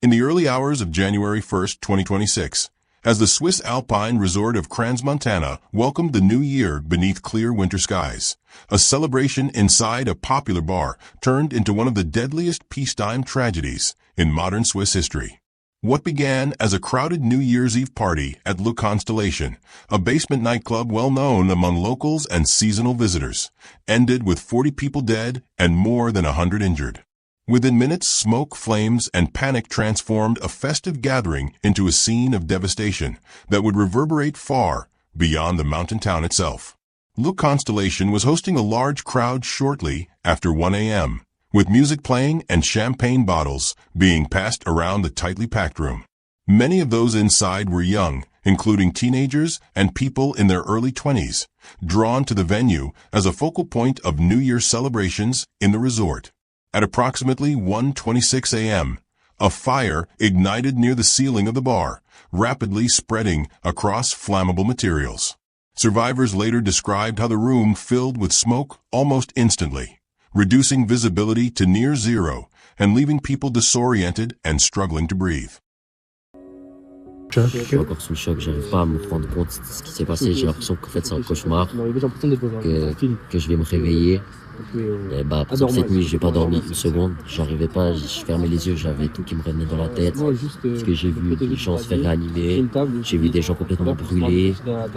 In the early hours of January 1st, 2026, as the Swiss Alpine resort of Crans-Montana welcomed the new year beneath clear winter skies, a celebration inside a popular bar turned into one of the deadliest peacetime tragedies in modern Swiss history. What began as a crowded New Year's Eve party at Le Constellation, a basement nightclub well known among locals and seasonal visitors, ended with 40 people dead and more than 100 injured. Within minutes, smoke, flames, and panic transformed a festive gathering into a scene of devastation that would reverberate far beyond the mountain town itself. Le Constellation was hosting a large crowd shortly after 1 a.m., with music playing and champagne bottles being passed around the tightly packed room. Many of those inside were young, including teenagers and people in their early 20s, drawn to the venue as a focal point of New Year's celebrations in the resort. At approximately 1:26 a.m., a fire ignited near the ceiling of the bar, rapidly spreading across flammable materials. Survivors later described how the room filled with smoke almost instantly, reducing visibility to near zero and leaving people disoriented and struggling to breathe. Je suis encore sous le choc, j'arrive pas à me rendre compte de ce qui s'est passé. J'ai l'impression qu'en fait c'est un cauchemar, que je vais me réveiller. Et cette nuit, j'ai pas dormi une seconde. J'arrivais pas, je fermais les yeux, j'avais tout qui me revenait dans la tête. Parce que j'ai vu des gens se faire réanimer, j'ai vu des gens complètement brûlés,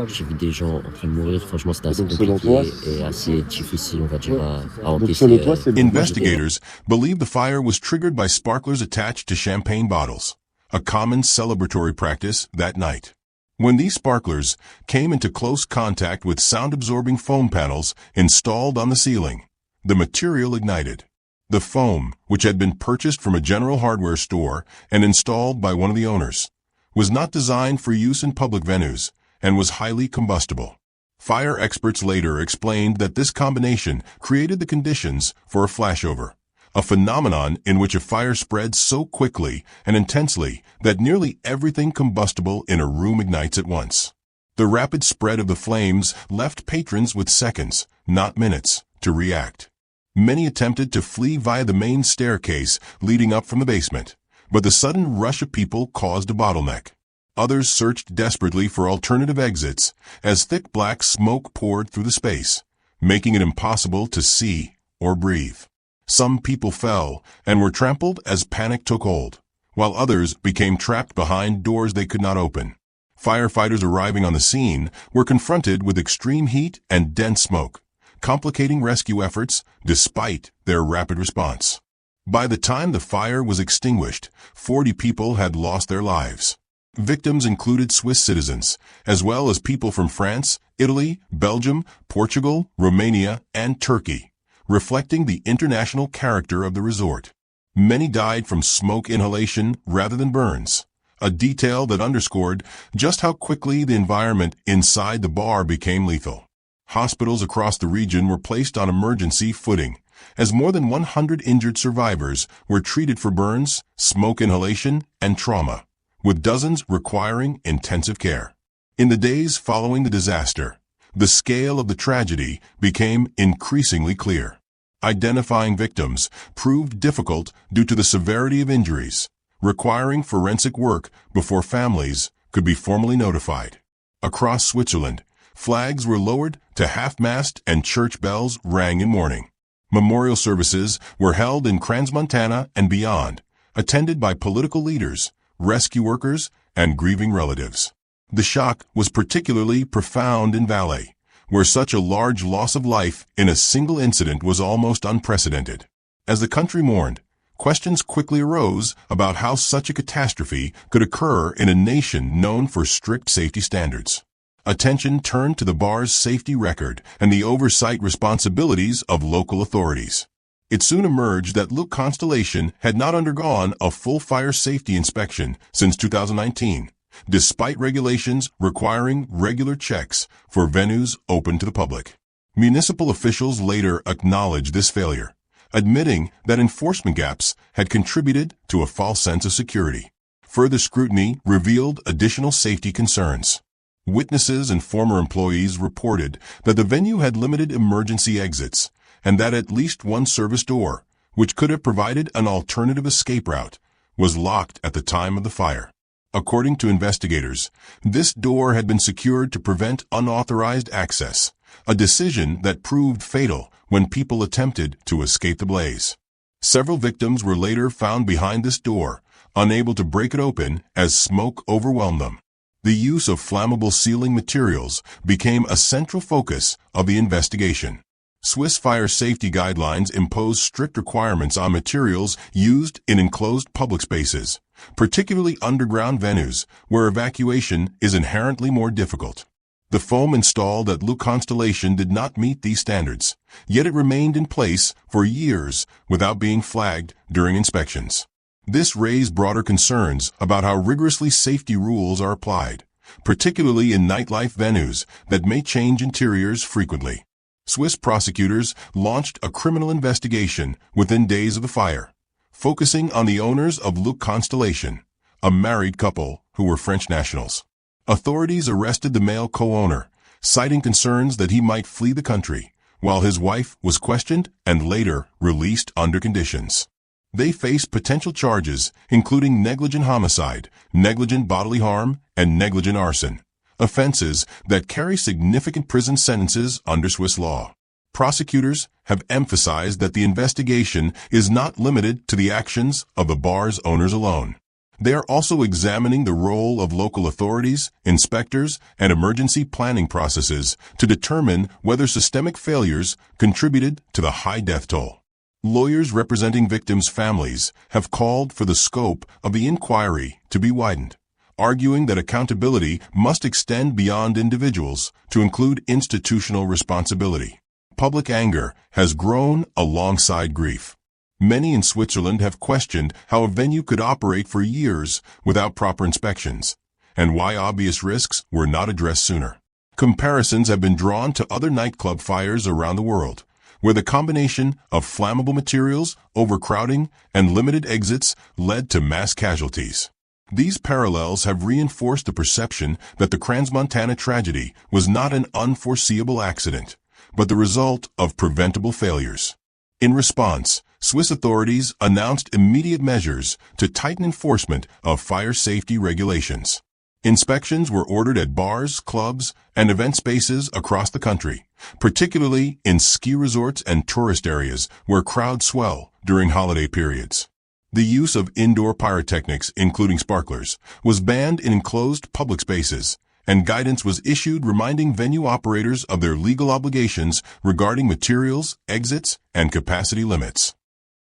j'ai vu des gens en train de mourir. Franchement, c'était assez compliqué et assez difficile, on va dire, à encaisser. Investigators believe the fire was triggered by sparklers attached to champagne bottles, a common celebratory practice that night. When these sparklers came into close contact with sound-absorbing foam panels installed on the ceiling, the material ignited. The foam, which had been purchased from a general hardware store and installed by one of the owners, was not designed for use in public venues and was highly combustible. Fire experts later explained that this combination created the conditions for a flashover, a phenomenon in which a fire spreads so quickly and intensely that nearly everything combustible in a room ignites at once. The rapid spread of the flames left patrons with seconds, not minutes, to react. Many attempted to flee via the main staircase leading up from the basement, but the sudden rush of people caused a bottleneck. Others searched desperately for alternative exits as thick black smoke poured through the space, making it impossible to see or breathe. Some people fell and were trampled as panic took hold, while others became trapped behind doors they could not open. Firefighters arriving on the scene were confronted with extreme heat and dense smoke, complicating rescue efforts despite their rapid response. By the time the fire was extinguished, 40 people had lost their lives. Victims included Swiss citizens, as well as people from France, Italy, Belgium, Portugal, Romania, and Turkey, reflecting the international character of the resort. Many died from smoke inhalation rather than burns, a detail that underscored just how quickly the environment inside the bar became lethal. Hospitals across the region were placed on emergency footing, as more than 100 injured survivors were treated for burns, smoke inhalation, and trauma, with dozens requiring intensive care. In the days following the disaster, the scale of the tragedy became increasingly clear. Identifying victims proved difficult due to the severity of injuries, requiring forensic work before families could be formally notified. Across Switzerland, flags were lowered to half-mast and church bells rang in mourning. Memorial services were held in Crans-Montana and beyond, attended by political leaders, rescue workers, and grieving relatives. The shock was particularly profound in Valais, where such a large loss of life in a single incident was almost unprecedented. As the country mourned, questions quickly arose about how such a catastrophe could occur in a nation known for strict safety standards. Attention turned to the bar's safety record and the oversight responsibilities of local authorities. It soon emerged that Le Constellation had not undergone a full fire safety inspection since 2019, despite regulations requiring regular checks for venues open to the public. Municipal officials later acknowledged this failure, admitting that enforcement gaps had contributed to a false sense of security. Further scrutiny revealed additional safety concerns. Witnesses and former employees reported that the venue had limited emergency exits and that at least one service door, which could have provided an alternative escape route, was locked at the time of the fire. According to investigators, this door had been secured to prevent unauthorized access, a decision that proved fatal when people attempted to escape the blaze. Several victims were later found behind this door, unable to break it open as smoke overwhelmed them. The use of flammable sealing materials became a central focus of the investigation. Swiss fire safety guidelines impose strict requirements on materials used in enclosed public spaces, particularly underground venues where evacuation is inherently more difficult. The foam installed at Luke Constellation did not meet these standards, yet it remained in place for years without being flagged during inspections. This raised broader concerns about how rigorously safety rules are applied, particularly in nightlife venues that may change interiors frequently. Swiss prosecutors launched a criminal investigation within days of the fire, focusing on the owners of Luke Constellation, a married couple who were French nationals. Authorities arrested the male co-owner, citing concerns that he might flee the country, while his wife was questioned and later released under conditions. They face potential charges, including negligent homicide, negligent bodily harm, and negligent arson, offenses that carry significant prison sentences under Swiss law. Prosecutors have emphasized that the investigation is not limited to the actions of the bar's owners alone. They are also examining the role of local authorities, inspectors, and emergency planning processes to determine whether systemic failures contributed to the high death toll. Lawyers representing victims' families have called for the scope of the inquiry to be widened, arguing that accountability must extend beyond individuals to include institutional responsibility. Public anger has grown alongside grief. Many in Switzerland have questioned how a venue could operate for years without proper inspections, and why obvious risks were not addressed sooner. Comparisons have been drawn to other nightclub fires around the world, where the combination of flammable materials, overcrowding, and limited exits led to mass casualties. These parallels have reinforced the perception that the Crans-Montana tragedy was not an unforeseeable accident, but the result of preventable failures. In response, Swiss authorities announced immediate measures to tighten enforcement of fire safety regulations. Inspections were ordered at bars, clubs, and event spaces across the country, particularly in ski resorts and tourist areas where crowds swell during holiday periods. The use of indoor pyrotechnics, including sparklers, was banned in enclosed public spaces, and guidance was issued reminding venue operators of their legal obligations regarding materials, exits, and capacity limits.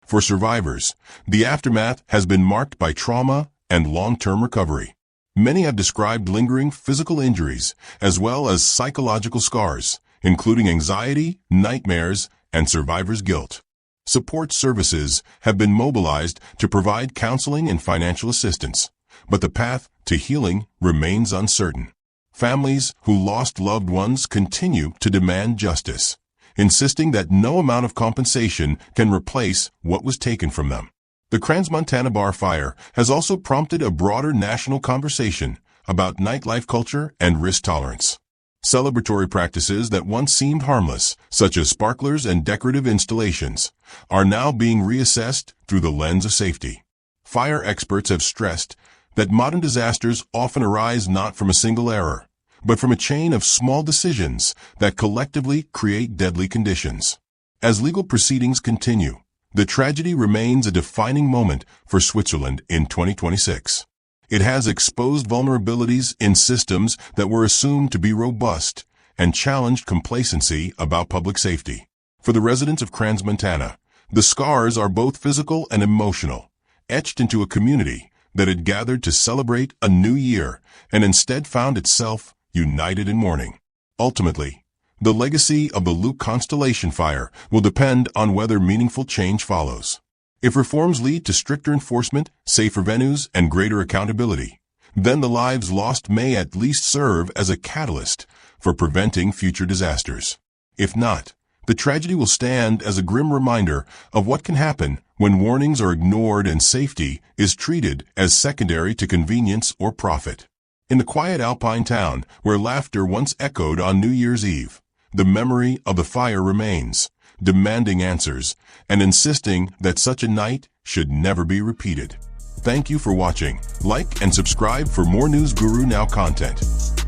For survivors, the aftermath has been marked by trauma and long-term recovery. Many have described lingering physical injuries as well as psychological scars, including anxiety, nightmares, and survivor's guilt. Support services have been mobilized to provide counseling and financial assistance, but the path to healing remains uncertain. Families who lost loved ones continue to demand justice, insisting that no amount of compensation can replace what was taken from them. The Crans-Montana bar fire has also prompted a broader national conversation about nightlife culture and risk tolerance. Celebratory practices that once seemed harmless, such as sparklers and decorative installations, are now being reassessed through the lens of safety. Fire experts have stressed that modern disasters often arise not from a single error, but from a chain of small decisions that collectively create deadly conditions. As legal proceedings continue, the tragedy remains a defining moment for Switzerland in 2026. It has exposed vulnerabilities in systems that were assumed to be robust and challenged complacency about public safety. For the residents of Crans-Montana, the scars are both physical and emotional, etched into a community that had gathered to celebrate a new year and instead found itself united in mourning. Ultimately, the legacy of the Luke Constellation fire will depend on whether meaningful change follows. If reforms lead to stricter enforcement, safer venues, and greater accountability, then the lives lost may at least serve as a catalyst for preventing future disasters. If not, the tragedy will stand as a grim reminder of what can happen when warnings are ignored and safety is treated as secondary to convenience or profit. In the quiet alpine town where laughter once echoed on New Year's Eve, the memory of the fire remains, demanding answers and insisting that such a night should never be repeated. Thank you for watching. Like and subscribe for more News Guru Now content.